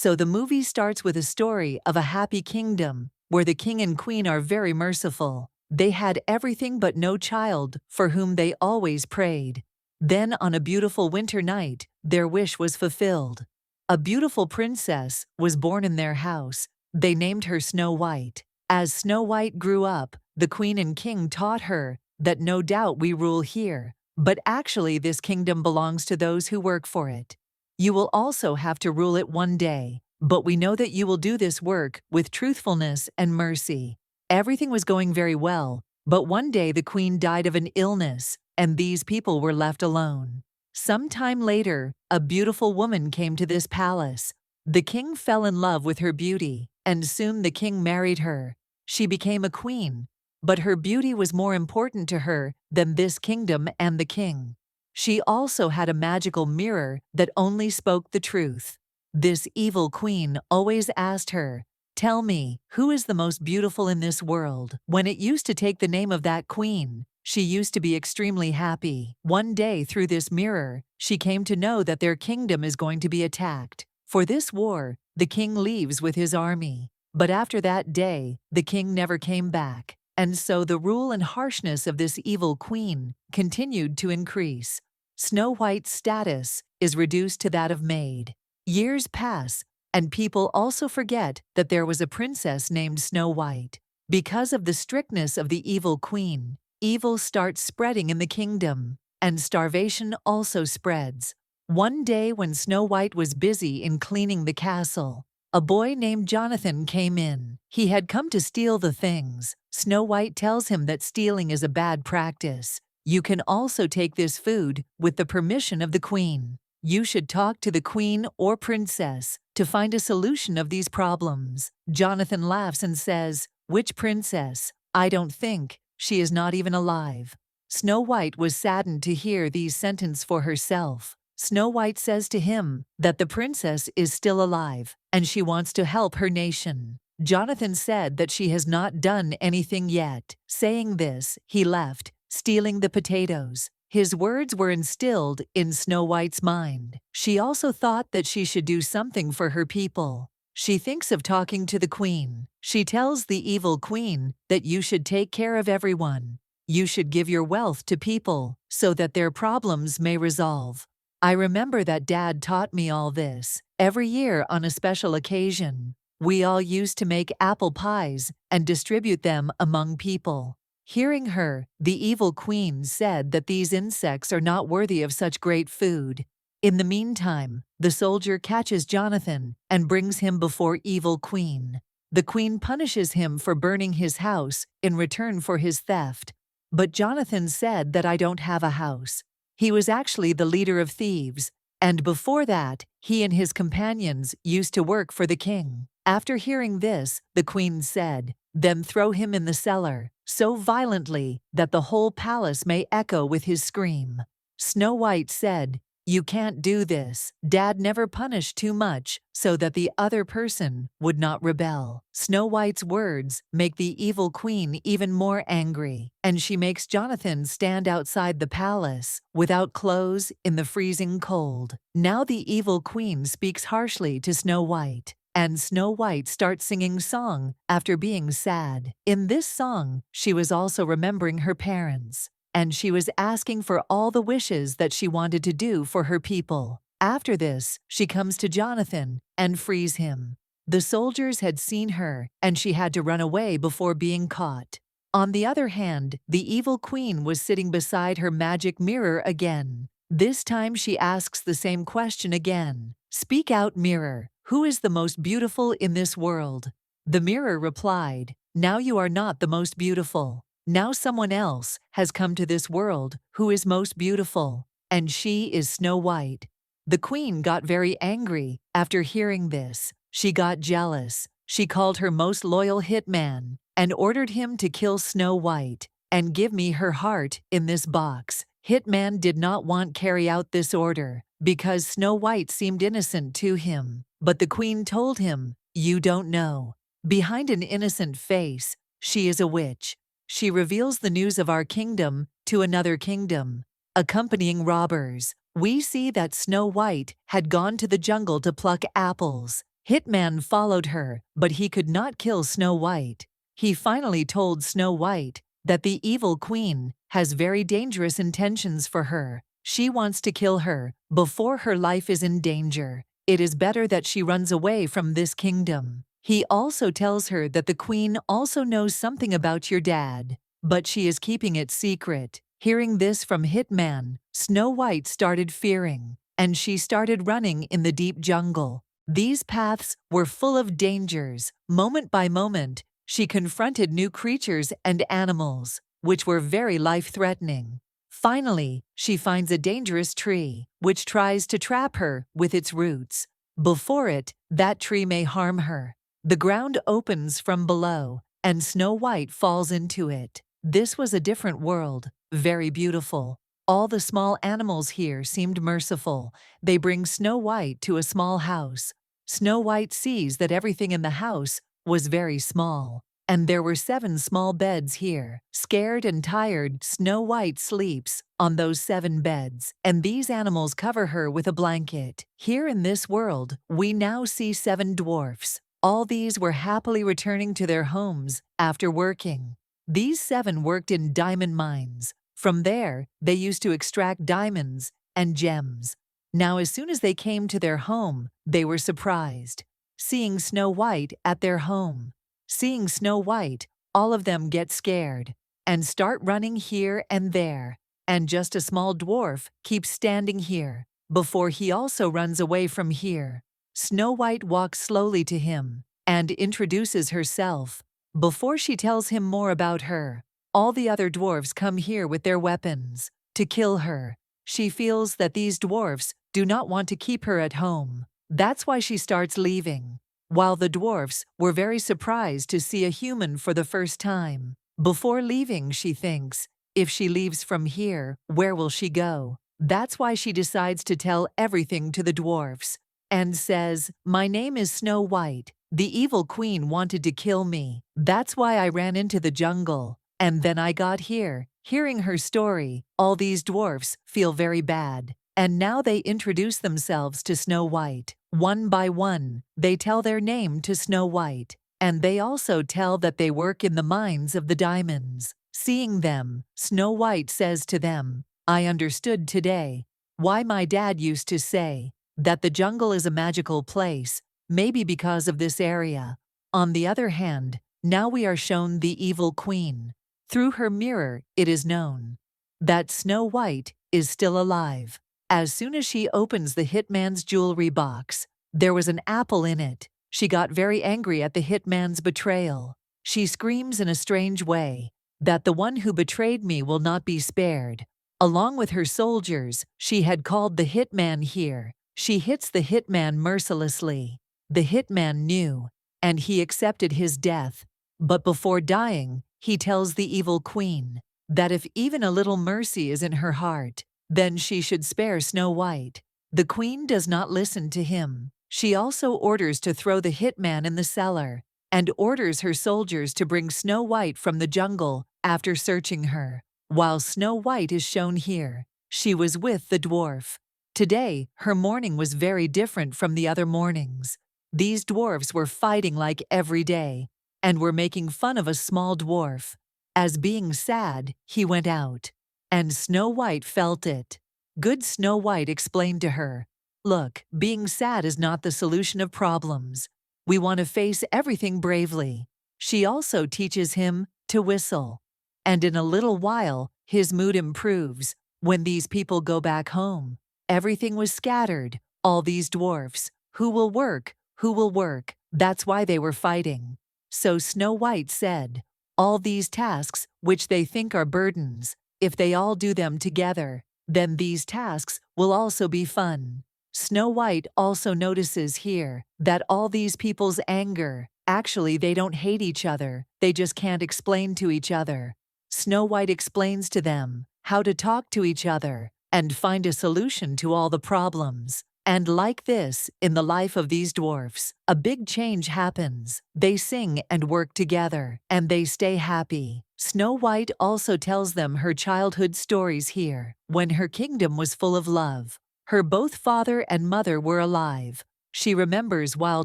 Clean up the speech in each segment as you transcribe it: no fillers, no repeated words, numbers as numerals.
So the movie starts with a story of a happy kingdom, where the king and queen are very merciful. They had everything but no child, for whom they always prayed. Then on a beautiful winter night, their wish was fulfilled. A beautiful princess was born in their house. They named her Snow White. As Snow White grew up, the queen and king taught her that no doubt we rule here, but actually this kingdom belongs to those who work for it. You will also have to rule it one day, but we know that you will do this work with truthfulness and mercy. Everything was going very well, but one day the queen died of an illness, and these people were left alone. Some time later, a beautiful woman came to this palace. The king fell in love with her beauty, and soon the king married her. She became a queen, but her beauty was more important to her than this kingdom and the king. She also had a magical mirror that only spoke the truth. This evil queen always asked her, "Tell me, who is the most beautiful in this world?" When it used to take the name of that queen, she used to be extremely happy. One day through this mirror, she came to know that their kingdom is going to be attacked. For this war, the king leaves with his army. But after that day, the king never came back. And so the rule and harshness of this evil queen continued to increase. Snow White's status is reduced to that of maid. Years pass, and people also forget that there was a princess named Snow White. Because of the strictness of the evil queen, evil starts spreading in the kingdom, and starvation also spreads. One day when Snow White was busy in cleaning the castle, a boy named Jonathan came in. He had come to steal the things. Snow White tells him that stealing is a bad practice. You can also take this food with the permission of the queen. You should talk to the queen or princess to find a solution of these problems. Jonathan laughs and says, "Which princess? I don't think. She is not even alive." Snow White was saddened to hear these sentences for herself. Snow White says to him that the princess is still alive, and she wants to help her nation. Jonathan said that she has not done anything yet. Saying this, he left, stealing the potatoes. His words were instilled in Snow White's mind. She also thought that she should do something for her people. She thinks of talking to the queen. She tells the evil queen that you should take care of everyone. You should give your wealth to people so that their problems may resolve. I remember that Dad taught me all this. Every year on a special occasion, we all used to make apple pies and distribute them among people. Hearing her, the evil queen said that these insects are not worthy of such great food. In the meantime, the soldier catches Jonathan and brings him before evil queen. The queen punishes him for burning his house in return for his theft. But Jonathan said that I don't have a house. He was actually the leader of thieves, and before that, he and his companions used to work for the king. After hearing this, the queen said, "Then throw him in the cellar, so violently that the whole palace may echo with his scream." Snow White said, "You can't do this. Dad never punished too much so that the other person would not rebel." Snow White's words make the evil queen even more angry, and she makes Jonathan stand outside the palace without clothes in the freezing cold. Now the evil queen speaks harshly to Snow White, and Snow White starts singing song after being sad. In this song, she was also remembering her parents, and she was asking for all the wishes that she wanted to do for her people. After this, she comes to Jonathan and frees him. The soldiers had seen her, and she had to run away before being caught. On the other hand, the evil queen was sitting beside her magic mirror again. This time she asks the same question again. "Speak out, mirror. Who is the most beautiful in this world?" The mirror replied, "Now you are not the most beautiful. Now someone else has come to this world who is most beautiful, and she is Snow White." The queen got very angry after hearing this. She got jealous. She called her most loyal hitman and ordered him to kill Snow White and give me her heart in this box. Hitman did not want to carry out this order because Snow White seemed innocent to him. But the queen told him, "You don't know. Behind an innocent face, she is a witch. She reveals the news of our kingdom to another kingdom, accompanying robbers." We see that Snow White had gone to the jungle to pluck apples. Hitman followed her, but he could not kill Snow White. He finally told Snow White that the evil queen has very dangerous intentions for her. She wants to kill her before her life is in danger. It is better that she runs away from this kingdom. He also tells her that the queen also knows something about your dad, but she is keeping it secret. Hearing this from Hitman, Snow White started fearing, and she started running in the deep jungle. These paths were full of dangers. Moment by moment, she confronted new creatures and animals, which were very life-threatening. Finally, she finds a dangerous tree, which tries to trap her with its roots. Before it, that tree may harm her. The ground opens from below, and Snow White falls into it. This was a different world, very beautiful. All the small animals here seemed merciful. They bring Snow White to a small house. Snow White sees that everything in the house was very small, and there were 7 small beds here. Scared and tired, Snow White sleeps on those 7 beds, and these animals cover her with a blanket. Here in this world, we now see 7 dwarfs. All these were happily returning to their homes after working. These 7 worked in diamond mines. From there, they used to extract diamonds and gems. Now, as soon as they came to their home, they were surprised, seeing Snow White at their home. Seeing Snow White, all of them get scared and start running here and there, and just a small dwarf keeps standing here before he also runs away from here. Snow White walks slowly to him and introduces herself. Before she tells him more about her, all the other dwarfs come here with their weapons to kill her. She feels that these dwarfs do not want to keep her at home. That's why she starts leaving. While the dwarfs were very surprised to see a human for the first time. Before leaving, she thinks, if she leaves from here, where will she go? That's why she decides to tell everything to the dwarfs and says, "My name is Snow White. The evil queen wanted to kill me. That's why I ran into the jungle. And then I got here." Hearing her story, all these dwarfs feel very bad. And now they introduce themselves to Snow White. One by one, they tell their name to Snow White. And they also tell that they work in the mines of the diamonds. Seeing them, Snow White says to them, "I understood today why my dad used to say that the jungle is a magical place, maybe because of this area." On the other hand, now we are shown the evil queen. Through her mirror, it is known that Snow White is still alive. As soon as she opens the hitman's jewelry box, there was an apple in it. She got very angry at the hitman's betrayal. She screams in a strange way that the one who betrayed me will not be spared. Along with her soldiers, she had called the hitman here. She hits the hitman mercilessly. The hitman knew, and he accepted his death. But before dying, he tells the evil queen that if even a little mercy is in her heart, then she should spare Snow White. The queen does not listen to him. She also orders to throw the hitman in the cellar and orders her soldiers to bring Snow White from the jungle after searching her. While Snow White is shown here, she was with the dwarf. Today, her morning was very different from the other mornings. These dwarfs were fighting like every day and were making fun of a small dwarf. As being sad, he went out, and Snow White felt it. Good Snow White explained to her, "Look, being sad is not the solution of problems. We want to face everything bravely." She also teaches him to whistle, and in a little while, his mood improves. When these people go back home, everything was scattered. All these dwarfs, who will work? Who will work? That's why they were fighting. So Snow White said, all these tasks, which they think are burdens, if they all do them together, then these tasks will also be fun. Snow White also notices here that all these people's anger, actually they don't hate each other, they just can't explain to each other. Snow White explains to them how to talk to each other and find a solution to all the problems. And like this, in the life of these dwarfs, a big change happens. They sing and work together, and they stay happy. Snow White also tells them her childhood stories here, when her kingdom was full of love. Her both father and mother were alive, She remembers while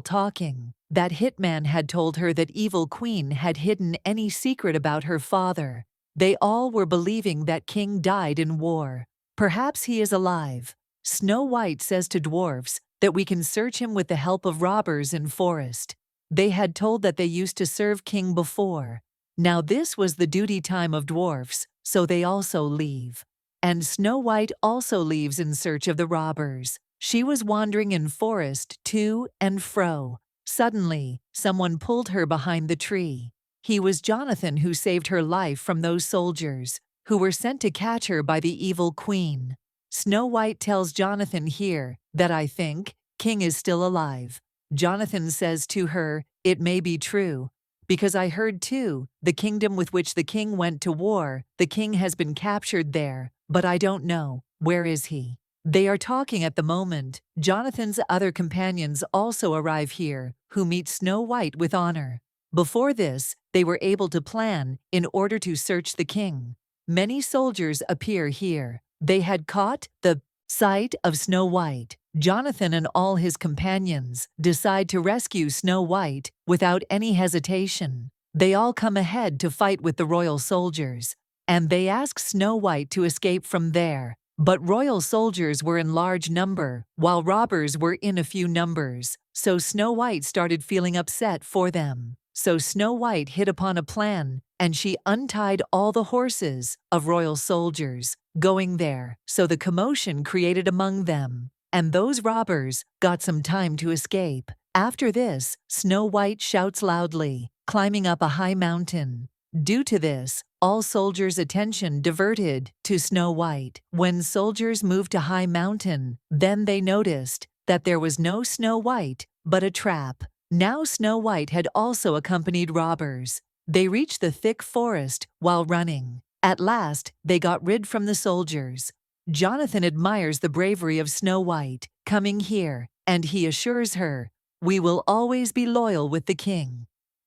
talking that hitman had told her that evil queen had hidden any secret about her father. They all were believing that king died in war. Perhaps he is alive. Snow White says to dwarfs that we can search him with the help of robbers in forest. They had told that they used to serve king before. Now this was the duty time of dwarfs, so they also leave. And Snow White also leaves in search of the robbers. She was wandering in forest to and fro. Suddenly, someone pulled her behind the tree. He was Jonathan, who saved her life from those soldiers, who were sent to catch her by the evil queen. Snow White tells Jonathan here that I think king is still alive. Jonathan says to her, "It may be true, because I heard too, the kingdom with which the king went to war, the king has been captured there, but I don't know, where is he?" They are talking at the moment. Jonathan's other companions also arrive here, who meet Snow White with honor. Before this, they were able to plan in order to search the king. Many soldiers appear here. They had caught the sight of Snow White. Jonathan and all his companions decide to rescue Snow White without any hesitation. They all come ahead to fight with the royal soldiers, and they ask Snow White to escape from there. But royal soldiers were in large number, while robbers were in a few numbers, so Snow White started feeling upset for them. So Snow White hit upon a plan, and she untied all the horses of royal soldiers going there, so the commotion created among them, and those robbers got some time to escape. After this, Snow White shouts loudly, climbing up a high mountain. Due to this, all soldiers' attention diverted to Snow White. When soldiers moved to high mountain, then they noticed that there was no Snow White, but a trap. Now Snow White had also accompanied robbers. They reached the thick forest while running. At last, they got rid from the soldiers. Jonathan admires the bravery of Snow White coming here, and he assures her, "We will always be loyal with the king,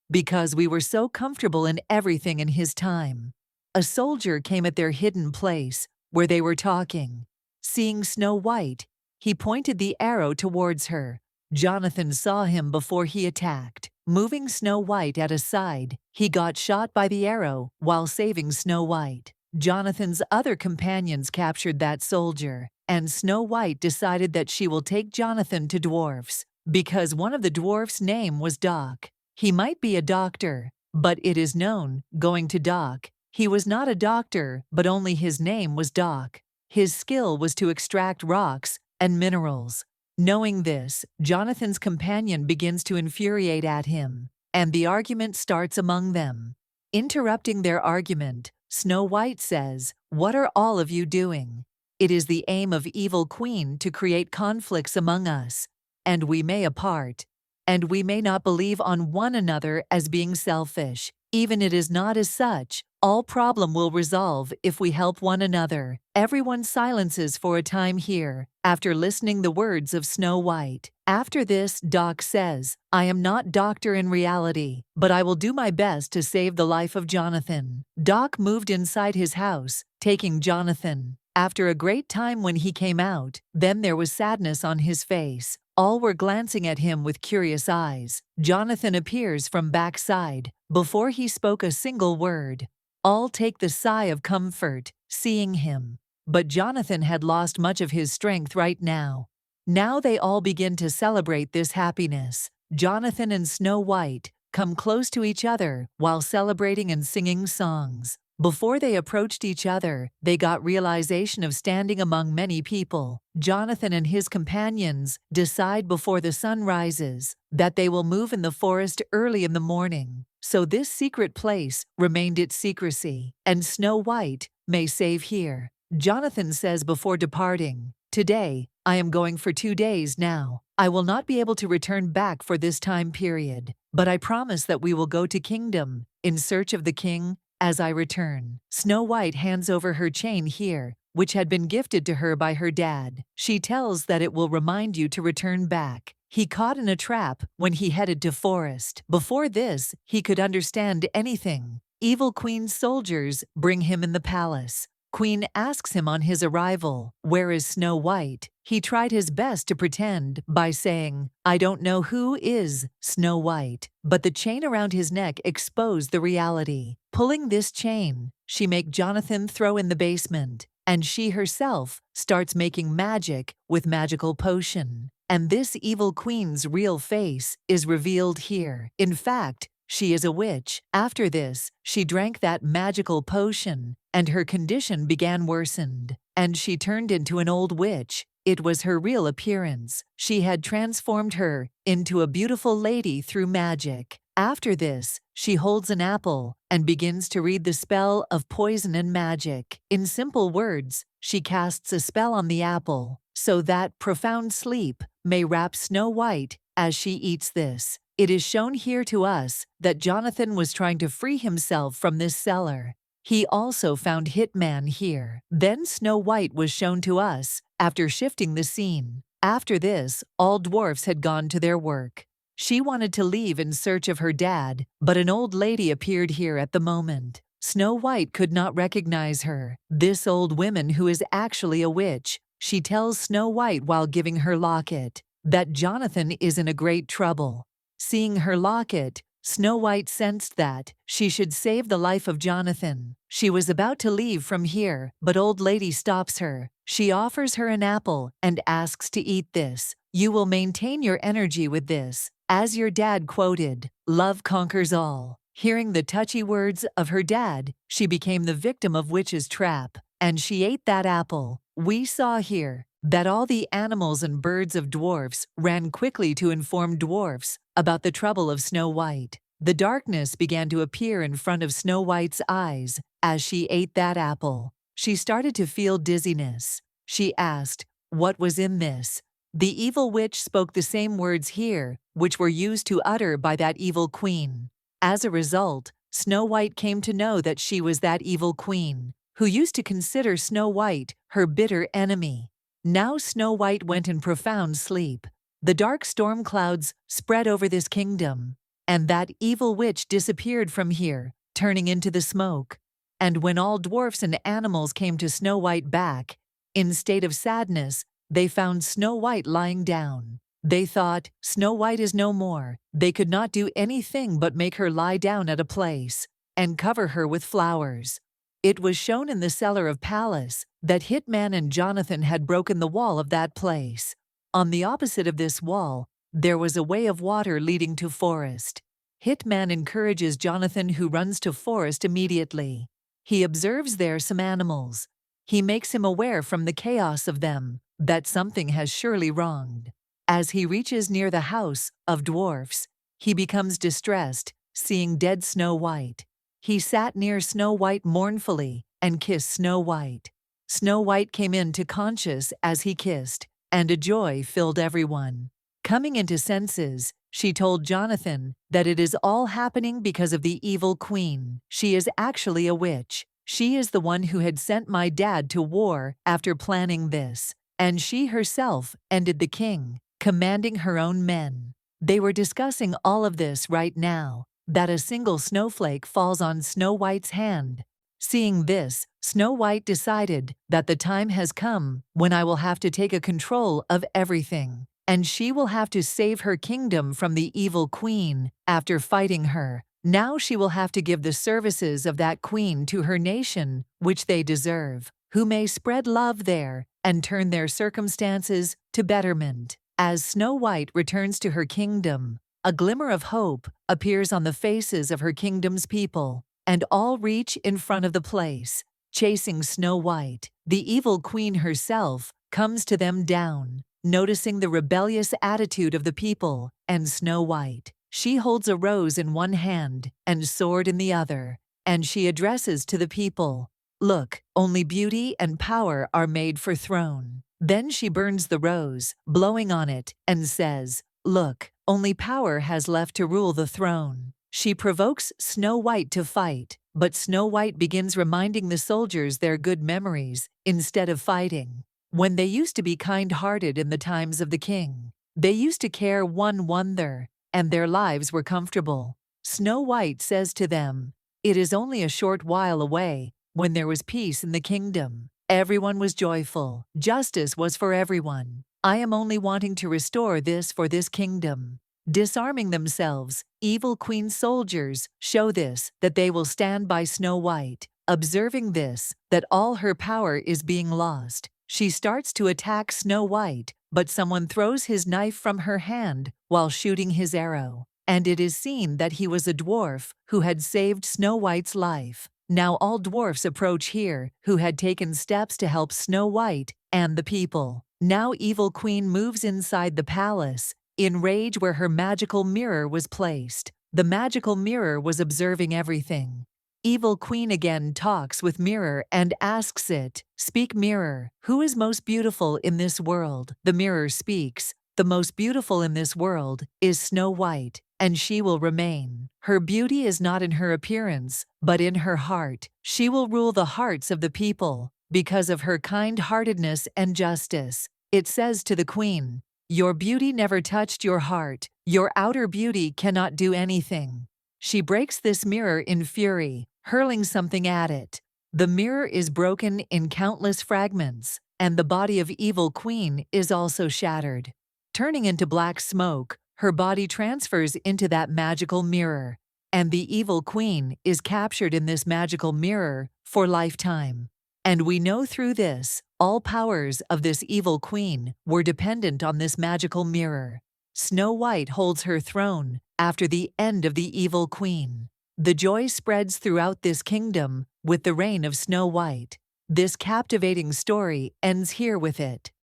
because we were so comfortable in everything in his time." A soldier came at their hidden place where they were talking. Seeing Snow White, he pointed the arrow towards her. Jonathan saw him before he attacked. Moving Snow White at a side, he got shot by the arrow while saving Snow White. Jonathan's other companions captured that soldier, and Snow White decided that she will take Jonathan to dwarfs, because one of the dwarfs' name was Doc. He might be a doctor, but it is known, going to Doc. He was not a doctor, but only his name was Doc. His skill was to extract rocks and minerals. Knowing this, Jonathan's companion begins to infuriate at him, and the argument starts among them. Interrupting their argument, Snow White says, "What are all of you doing? It is the aim of evil queen to create conflicts among us, and we may apart, and we may not believe on one another as being selfish. Even it is not as such. All problem will resolve if we help one another." Everyone silences for a time here, after listening the words of Snow White. After this, Doc says, "I am not doctor in reality, but I will do my best to save the life of Jonathan." Doc moved inside his house, taking Jonathan. After a great time when he came out, then there was sadness on his face. All were glancing at him with curious eyes. Jonathan appears from backside. Before he spoke a single word, all take the sigh of comfort, seeing him. But Jonathan had lost much of his strength right now. Now they all begin to celebrate this happiness. Jonathan and Snow White come close to each other while celebrating and singing songs. Before they approached each other, they got realization of standing among many people. Jonathan and his companions decide before the sun rises that they will move in the forest early in the morning. So this secret place remained its secrecy, and Snow White may save here. Jonathan says before departing, "Today, I am going for 2 days now. I will not be able to return back for this time period, but I promise that we will go to kingdom in search of the king as I return." Snow White hands over her chain here, which had been gifted to her by her dad. She tells that it will remind you to return back. He caught in a trap when he headed to forest. Before this, he could understand anything. Evil Queen's soldiers bring him in the palace. Queen asks him on his arrival, "Where is Snow White?" He tried his best to pretend by saying, "I don't know who is Snow White," but the chain around his neck exposed the reality. Pulling this chain, she makes Jonathan throw in the basement, and she herself starts making magic with magical potion. And this evil queen's real face is revealed here. In fact, she is a witch. After this, she drank that magical potion, and her condition began worsened, and she turned into an old witch. It was her real appearance. She had transformed her into a beautiful lady through magic. After this, she holds an apple and begins to read the spell of poison and magic. In simple words, she casts a spell on the apple so that profound sleep may wrap Snow White as she eats this. It is shown here to us that Jonathan was trying to free himself from this cellar. He also found Hitman here. Then Snow White was shown to us after shifting the scene. After this, all dwarfs had gone to their work. She wanted to leave in search of her dad, but an old lady appeared here at the moment. Snow White could not recognize her. This old woman, who is actually a witch, she tells Snow White while giving her locket that Jonathan is in a great trouble. Seeing her locket, Snow White sensed that she should save the life of Jonathan. She was about to leave from here, but Old Lady stops her. She offers her an apple and asks to eat this. "You will maintain your energy with this. As your dad quoted, 'Love conquers all.'" Hearing the touchy words of her dad, she became the victim of witch's trap, and she ate that apple. We saw here that all the animals and birds of dwarfs ran quickly to inform dwarfs about the trouble of Snow White. The darkness began to appear in front of Snow White's eyes as she ate that apple. She started to feel dizziness. She asked, "What was in this?" The evil witch spoke the same words here, which were used to utter by that evil queen. As a result, Snow White came to know that she was that evil queen, who used to consider Snow White her bitter enemy. Now Snow White went in profound sleep. The dark storm clouds spread over this kingdom, and that evil witch disappeared from here, turning into the smoke. And when all dwarfs and animals came to Snow White back, in state of sadness, they found Snow White lying down. They thought, Snow White is no more. They could not do anything but make her lie down at a place and cover her with flowers. It was shown in the cellar of palace that Hitman and Jonathan had broken the wall of that place. On the opposite of this wall, there was a way of water leading to forest. Hitman encourages Jonathan, who runs to forest immediately. He observes there some animals. He makes him aware from the chaos of them that something has surely wronged. As he reaches near the house of dwarfs, he becomes distressed, seeing dead Snow White. He sat near Snow White mournfully and kissed Snow White. Snow White came into conscious as he kissed, and a joy filled everyone. Coming into senses, she told Jonathan that it is all happening because of the evil queen. She is actually a witch. She is the one who had sent my dad to war after planning this, and she herself ended the king, commanding her own men. They were discussing all of this right now, that a single snowflake falls on Snow White's hand. Seeing this, Snow White decided that the time has come when I will have to take a control of everything, and she will have to save her kingdom from the evil queen after fighting her. Now she will have to give the services of that queen to her nation, which they deserve, who may spread love there and turn their circumstances to betterment. As Snow White returns to her kingdom, a glimmer of hope appears on the faces of her kingdom's people, and all reach in front of the place, chasing Snow White. The evil queen herself comes to them down, noticing the rebellious attitude of the people and Snow White. She holds a rose in one hand and sword in the other, and she addresses to the people, "Look, only beauty and power are made for throne." Then she burns the rose, blowing on it, and says, "Look, only power has left to rule the throne." She provokes Snow White to fight, but Snow White begins reminding the soldiers their good memories instead of fighting. When they used to be kind-hearted in the times of the king, they used to care one another, and their lives were comfortable. Snow White says to them, "It is only a short while away, When there was peace in the kingdom, everyone was joyful. Justice was for everyone. I am only wanting to restore this for this kingdom. Disarming themselves, evil queen soldiers show this, that they will stand by Snow White. Observing this, that all her power is being lost, she starts to attack Snow White, but someone throws his knife from her hand while shooting his arrow, and it is seen that he was a dwarf who had saved Snow White's life. Now all dwarfs approach here, who had taken steps to help Snow White and the people. Now evil queen moves inside the palace, in rage where her magical mirror was placed. The magical mirror was observing everything. Evil queen again talks with mirror and asks it, "Speak, mirror, who is most beautiful in this world?" The mirror speaks, "The most beautiful in this world is Snow White, and she will remain. Her beauty is not in her appearance, but in her heart. She will rule the hearts of the people, because of her kind-heartedness and justice." It says to the queen, "Your beauty never touched your heart. Your outer beauty cannot do anything." She breaks this mirror in fury, hurling something at it. The mirror is broken in countless fragments, and the body of evil queen is also shattered. Turning into black smoke, her body transfers into that magical mirror, and the evil queen is captured in this magical mirror for lifetime. And we know through this, all powers of this evil queen were dependent on this magical mirror. Snow White holds her throne after the end of the evil queen. The joy spreads throughout this kingdom with the reign of Snow White. This captivating story ends here with it.